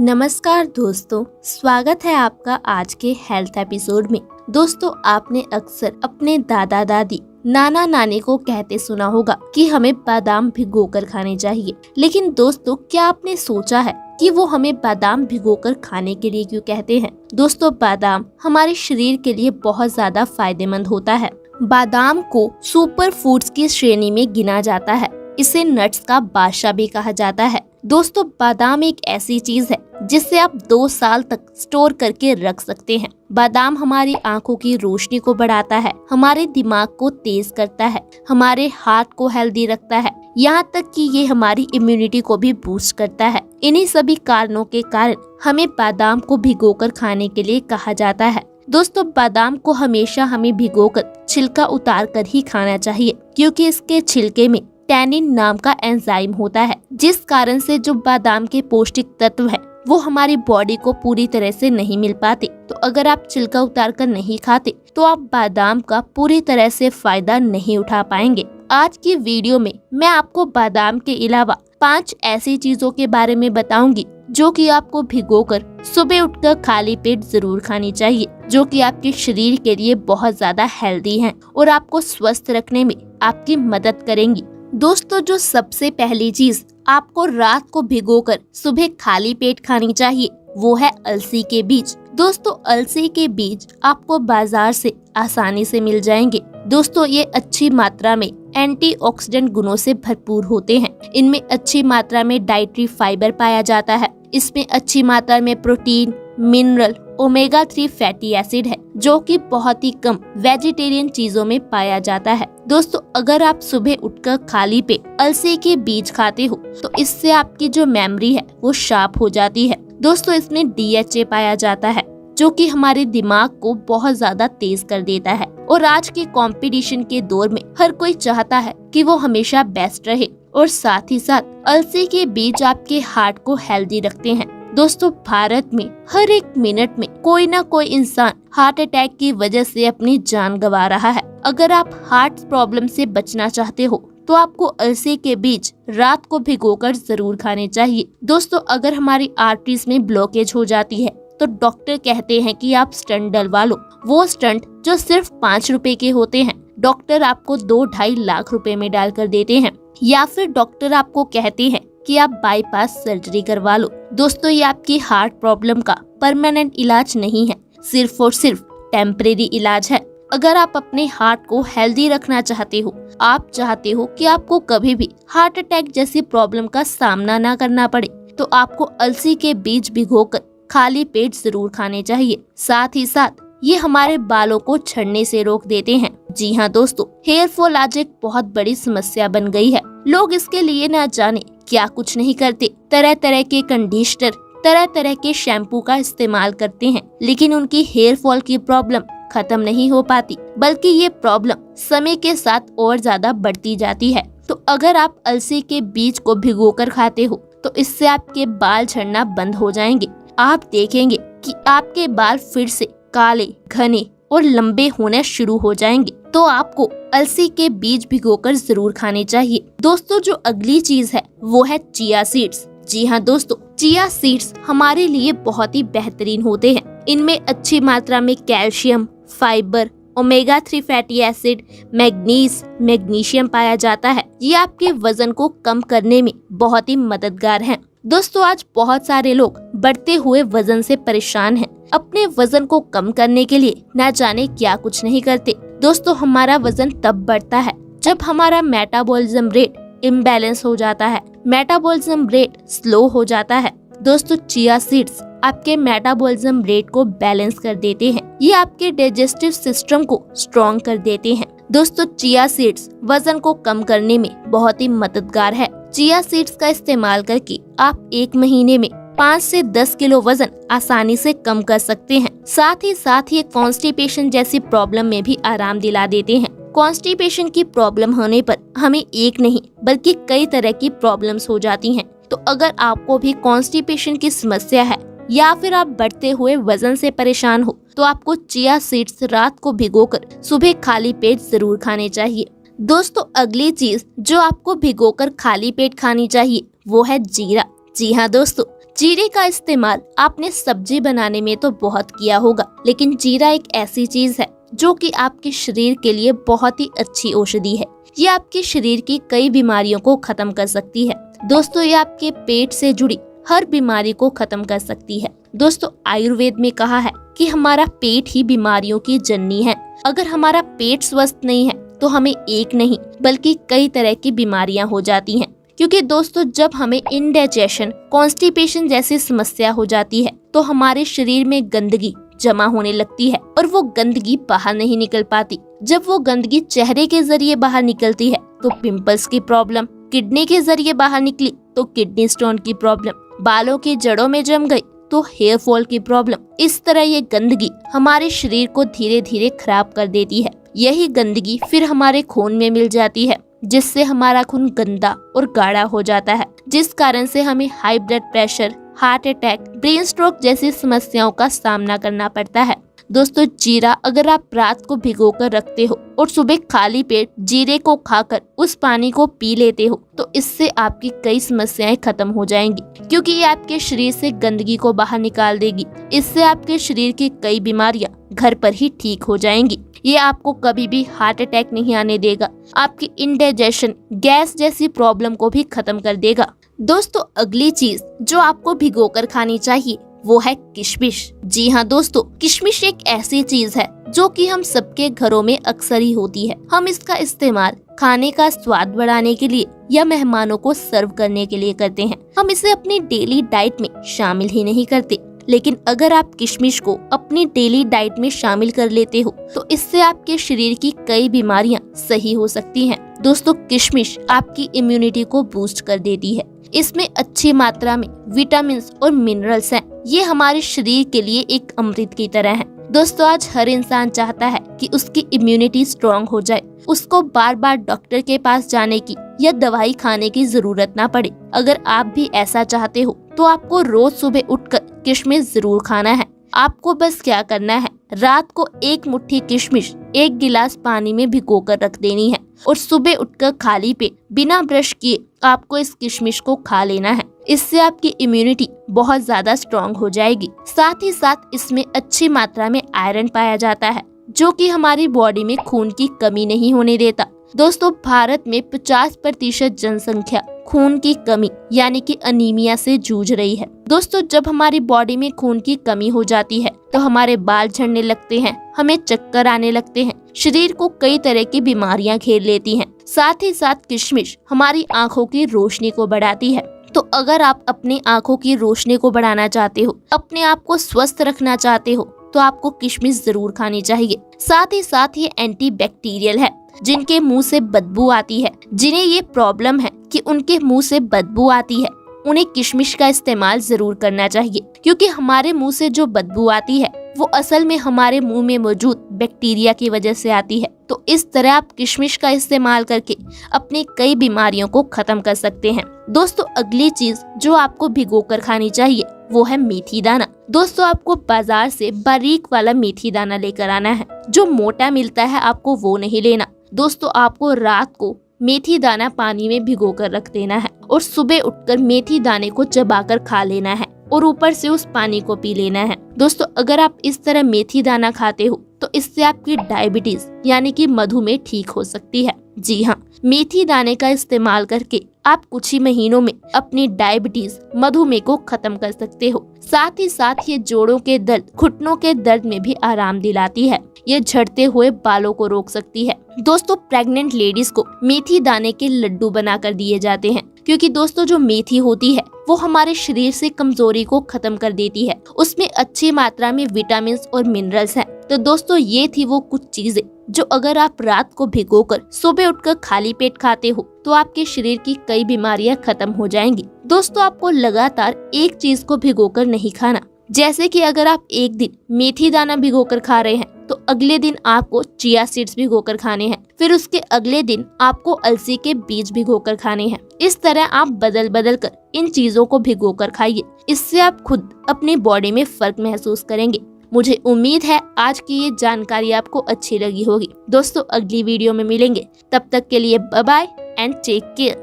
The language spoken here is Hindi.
नमस्कार दोस्तों, स्वागत है आपका आज के हेल्थ एपिसोड में। दोस्तों, आपने अक्सर अपने दादा दादी नाना नानी को कहते सुना होगा कि हमें बादाम भिगोकर खाने चाहिए। लेकिन दोस्तों, क्या आपने सोचा है कि वो हमें बादाम भिगोकर खाने के लिए क्यों कहते हैं? दोस्तों, बादाम हमारे शरीर के लिए बहुत ज्यादा फायदेमंद होता है। बादाम को सुपर फूड्स की श्रेणी में गिना जाता है। इसे नट्स का बादशाह भी कहा जाता है। दोस्तों, बादाम एक ऐसी चीज है जिसे आप 2 साल तक स्टोर करके रख सकते हैं। बादाम हमारी आंखों की रोशनी को बढ़ाता है, हमारे दिमाग को तेज करता है, हमारे हार्ट को हेल्दी रखता है, यहाँ तक कि ये हमारी इम्यूनिटी को भी बूस्ट करता है। इन्हीं सभी कारणों के कारण हमें बादाम को भिगोकर खाने के लिए कहा जाता है। दोस्तों, बादाम को हमेशा हमें भिगोकर छिलका उतार कर ही खाना चाहिए, क्योंकि इसके छिलके में टैनिन नाम का एंजाइम होता है, जिस कारण से जो बादाम के पौष्टिक तत्व है वो हमारी बॉडी को पूरी तरह से नहीं मिल पाते। तो अगर आप छिलका उतार कर नहीं खाते तो आप बादाम का पूरी तरह से फायदा नहीं उठा पाएंगे। आज की वीडियो में मैं आपको बादाम के अलावा 5 ऐसी चीजों के बारे में बताऊंगी जो कि आपको भिगोकर सुबह उठकर खाली पेट जरूर खानी चाहिए, जो कि आपके शरीर के लिए बहुत ज्यादा हेल्दी हैं और आपको स्वस्थ रखने में आपकी मदद करेंगी। दोस्तों, जो सबसे पहली चीज आपको रात को भिगोकर सुबह खाली पेट खानी चाहिए वो है अलसी के बीज। दोस्तों, अलसी के बीज आपको बाजार से आसानी से मिल जाएंगे। दोस्तों, ये अच्छी मात्रा में एंटीऑक्सीडेंट गुणों से भरपूर होते हैं। इनमें अच्छी मात्रा में डाइटरी फाइबर पाया जाता है। इसमें अच्छी मात्रा में protein, mineral, omega 3 fatty acid है, जो कि बहुत ही कम वेजिटेरियन चीजों में पाया जाता है। दोस्तों, अगर आप सुबह उठकर खाली पेट अलसी के बीज खाते हो तो इससे आपकी जो मेमोरी है वो शार्प हो जाती है। दोस्तों, इसमें DHA पाया जाता है, जो कि हमारे दिमाग को बहुत ज्यादा तेज कर देता है। और आज के कंपटीशन के दौर में हर कोई चाहता है कि वो हमेशा बेस्ट रहे, और साथ ही साथ अलसी के बीज आपके हार्ट को हेल्दी रखते हैं। दोस्तों, भारत में हर 1 मिनट में कोई ना कोई इंसान हार्ट अटैक की वजह से अपनी जान गंवा रहा है। अगर आप हार्ट प्रॉब्लम से बचना चाहते हो तो आपको अलसी के बीज रात को भिगोकर जरूर खाने चाहिए। दोस्तों, अगर हमारी आर्टरीज में ब्लॉकेज हो जाती है तो डॉक्टर कहते हैं कि आप स्टंट डलवा लो। वो स्टंट जो सिर्फ 5 रुपए के होते हैं, डॉक्टर आपको 2-2.5 लाख रुपए में डालकर देते हैं। या फिर डॉक्टर आपको कहते हैं कि आप बाईपास सर्जरी करवा लो। दोस्तों, ये आपकी हार्ट प्रॉब्लम का परमानेंट इलाज नहीं है, सिर्फ और सिर्फ टेम्परेरी इलाज है। अगर आप अपने हार्ट को हेल्दी रखना चाहते हो, आप चाहते हो कि आपको कभी भी हार्ट अटैक जैसी प्रॉब्लम का सामना ना करना पड़े, तो आपको अलसी के बीज भिगोकर खाली पेट जरूर खाने चाहिए। साथ ही साथ ये हमारे बालों को झड़ने से रोक देते हैं। जी हाँ दोस्तों, हेयर फॉल आज एक बहुत बड़ी समस्या बन गई है। लोग इसके लिए ना जाने क्या कुछ नहीं करते, तरह तरह के कंडीशनर, तरह तरह के शैम्पू का इस्तेमाल करते हैं, लेकिन उनकी हेयर फॉल की प्रॉब्लम खत्म नहीं हो पाती, बल्कि ये प्रॉब्लम समय के साथ और ज्यादा बढ़ती जाती है। तो अगर आप अलसी के बीज को भिगोकर खाते हो तो इससे आपके बाल झड़ना बंद हो जाएंगे। आप देखेंगे कि आपके बाल फिर से काले, घने और लंबे होने शुरू हो जाएंगे। तो आपको अलसी के बीज भिगोकर जरूर खाने चाहिए। दोस्तों, जो अगली चीज है वो है चिया सीड्स। जी हाँ दोस्तों, चिया सीड्स हमारे लिए बहुत ही बेहतरीन होते हैं। इनमें अच्छी मात्रा में calcium, fibre, omega 3 fatty acid, magnesium पाया जाता है। ये आपके वजन को कम करने में बहुत ही मददगार है। दोस्तों, आज बहुत सारे लोग बढ़ते हुए वजन से परेशान हैं। अपने वजन को कम करने के लिए ना जाने क्या कुछ नहीं करते। दोस्तों, हमारा वजन तब बढ़ता है जब हमारा मेटाबॉलिज्म रेट इम्बैलेंस हो जाता है, मेटाबॉलिज्म रेट स्लो हो जाता है। दोस्तों, चिया सीड्स आपके मेटाबॉलिज्म रेट को बैलेंस कर देते हैं। ये आपके डाइजेस्टिव सिस्टम को स्ट्रॉन्ग कर देते हैं। दोस्तों, चिया सीड्स वजन को कम करने में बहुत ही मददगार है। चिया सीड्स का इस्तेमाल करके आप 1 महीने में 5 से 10 किलो वजन आसानी से कम कर सकते हैं। साथ ही ये कॉन्स्टिपेशन जैसी प्रॉब्लम में भी आराम दिला देते हैं। कॉन्स्टिपेशन की प्रॉब्लम होने पर हमें एक नहीं बल्कि कई तरह की प्रॉब्लम्स हो जाती हैं। तो अगर आपको भी कॉन्स्टिपेशन की समस्या है या फिर आप बढ़ते हुए वजन से परेशान हो तो आपको चिया सीड्स रात को भिगोकर सुबह खाली पेट जरूर खाने चाहिए। दोस्तों, अगली चीज जो आपको भिगोकर खाली पेट खानी चाहिए वो है जीरा। जी हाँ दोस्तों, जीरे का इस्तेमाल आपने सब्जी बनाने में तो बहुत किया होगा, लेकिन जीरा एक ऐसी चीज है जो कि आपके शरीर के लिए बहुत ही अच्छी औषधि है। ये आपके शरीर की कई बीमारियों को खत्म कर सकती है। दोस्तों, ये आपके पेट से जुड़ी हर बीमारी को खत्म कर सकती है। दोस्तों, आयुर्वेद में कहा है कि हमारा पेट ही बीमारियों की जननी है। अगर हमारा पेट स्वस्थ नहीं है तो हमें एक नहीं बल्कि कई तरह की बीमारियां हो जाती हैं। क्योंकि दोस्तों, जब हमें इंडाइजेशन, कॉन्स्टिपेशन जैसी समस्या हो जाती है तो हमारे शरीर में गंदगी जमा होने लगती है और वो गंदगी बाहर नहीं निकल पाती। जब वो गंदगी चेहरे के जरिए बाहर निकलती है तो पिंपल्स की प्रॉब्लम, किडनी के जरिए बाहर निकली तो किडनी स्टोन की प्रॉब्लम, बालों की जड़ों में जम गई तो हेयर फॉल की प्रॉब्लम। इस तरह ये गंदगी हमारे शरीर को धीरे धीरे खराब कर देती है। यही गंदगी फिर हमारे खून में मिल जाती है, जिससे हमारा खून गंदा और गाढ़ा हो जाता है, जिस कारण से हमें high blood pressure, heart attack, brain stroke जैसी समस्याओं का सामना करना पड़ता है। दोस्तों, जीरा अगर आप रात को भिगोकर रखते हो और सुबह खाली पेट जीरे को खाकर उस पानी को पी लेते हो तो इससे आपकी कई समस्याएं खत्म हो जाएंगी, क्योंकि ये आपके शरीर से गंदगी को बाहर निकाल देगी। इससे आपके शरीर की कई बीमारियां घर पर ही ठीक हो जाएंगी। ये आपको कभी भी हार्ट अटैक नहीं आने देगा, आपकी इंडाइजेशन, गैस जैसी प्रॉब्लम को भी खत्म कर देगा। दोस्तों, अगली चीज जो आपको भिगोकर खानी चाहिए वो है किशमिश। जी हाँ दोस्तों, किशमिश एक ऐसी चीज है जो कि हम सबके घरों में अक्सर ही होती है। हम इसका इस्तेमाल खाने का स्वाद बढ़ाने के लिए या मेहमानों को सर्व करने के लिए करते हैं। हम इसे अपनी डेली डाइट में शामिल ही नहीं करते, लेकिन अगर आप किशमिश को अपनी डेली डाइट में शामिल कर लेते हो तो इससे आपके शरीर की कई बीमारियां सही हो सकती हैं। दोस्तों, किशमिश आपकी इम्यूनिटी को बूस्ट कर देती है। इसमें अच्छी मात्रा में विटामिन और मिनरल्स हैं। ये हमारे शरीर के लिए एक अमृत की तरह है। दोस्तों, आज हर इंसान चाहता है कि उसकी इम्यूनिटी स्ट्रॉन्ग हो जाए, उसको बार बार डॉक्टर के पास जाने की या दवाई खाने की जरूरत ना पड़े। अगर आप भी ऐसा चाहते हो तो आपको रोज सुबह उठकर किशमिश जरूर खाना है। आपको बस क्या करना है, रात को एक मुट्ठी किशमिश 1 गिलास पानी में भिगोकर रख देनी है और सुबह उठकर खाली पेट बिना ब्रश किए आपको इस किशमिश को खा लेना है। इससे आपकी इम्यूनिटी बहुत ज्यादा स्ट्रॉन्ग हो जाएगी। साथ ही साथ इसमें अच्छी मात्रा में आयरन पाया जाता है, जो कि हमारी बॉडी में खून की कमी नहीं होने देता। दोस्तों, भारत में 50% जनसंख्या खून की कमी यानी कि अनीमिया से जूझ रही है। दोस्तों, जब हमारी बॉडी में खून की कमी हो जाती है तो हमारे बाल झड़ने लगते हैं, हमें चक्कर आने लगते हैं, शरीर को कई तरह की बीमारियां घेर लेती हैं। साथ ही साथ किशमिश हमारी आंखों की रोशनी को बढ़ाती है। तो अगर आप अपनी आंखों की रोशनी को बढ़ाना चाहते हो, अपने आप को स्वस्थ रखना चाहते हो तो आपको किशमिश जरूर खानी चाहिए। साथ ही साथ ये एंटी बैक्टीरियल है। जिनके मुंह से बदबू आती है, जिन्हें ये प्रॉब्लम है कि उनके मुंह से बदबू आती है, उन्हें किशमिश का इस्तेमाल जरूर करना चाहिए, क्योंकि हमारे मुंह से जो बदबू आती है वो असल में हमारे मुंह में मौजूद बैक्टीरिया की वजह से आती है। तो इस तरह आप किशमिश का इस्तेमाल करके अपनी कई बीमारियों को खत्म कर सकते हैं। दोस्तों, अगली चीज जो आपको भिगोकर खानी चाहिए वो है मेथी दाना। दोस्तों, आपको बाजार से बारीक वाला मेथी दाना लेकर आना है। जो मोटा मिलता है आपको वो नहीं लेना। दोस्तों, आपको रात को मेथी दाना पानी में भिगोकर रख देना है और सुबह उठकर मेथी दाने को चबाकर खा लेना है और ऊपर से उस पानी को पी लेना है। दोस्तों, अगर आप इस तरह मेथी दाना खाते हो तो इससे आपकी डायबिटीज यानी कि मधुमेह ठीक हो सकती है। जी हाँ, मेथी दाने का इस्तेमाल करके आप कुछ ही महीनों में अपनी डायबिटीज, मधुमेह को खत्म कर सकते हो। साथ ही साथ ये जोड़ों के दर्द, घुटनों के दर्द में भी आराम दिलाती है। ये झड़ते हुए बालों को रोक सकती है। दोस्तों, प्रेग्नेंट लेडीज को मेथी दाने के लड्डू बनाकर दिए जाते हैं, क्योंकि दोस्तों जो मेथी होती है वो हमारे शरीर से कमजोरी को खत्म कर देती है। उसमें अच्छी मात्रा में विटामिन और मिनरल्स हैं। तो दोस्तों, ये थी वो कुछ चीजें जो अगर आप रात को भिगोकर सुबह उठकर खाली पेट खाते हो तो आपके शरीर की कई बीमारियां खत्म हो जाएंगी। दोस्तों, आपको लगातार एक चीज को भिगोकर नहीं खाना। जैसे कि अगर आप एक दिन मेथी दाना भिगोकर खा रहे हैं तो अगले दिन आपको चिया सीड्स भिगोकर खाने हैं, फिर उसके अगले दिन आपको अलसी के बीज भिगोकर खाने हैं। इस तरह आप बदल बदल कर इन चीजों को भिगोकर खाइए। इससे आप खुद अपनी बॉडी में फर्क महसूस करेंगे। मुझे उम्मीद है आज की ये जानकारी आपको अच्छी लगी होगी। दोस्तों, अगली वीडियो में मिलेंगे, तब तक के लिए bye bye and take care.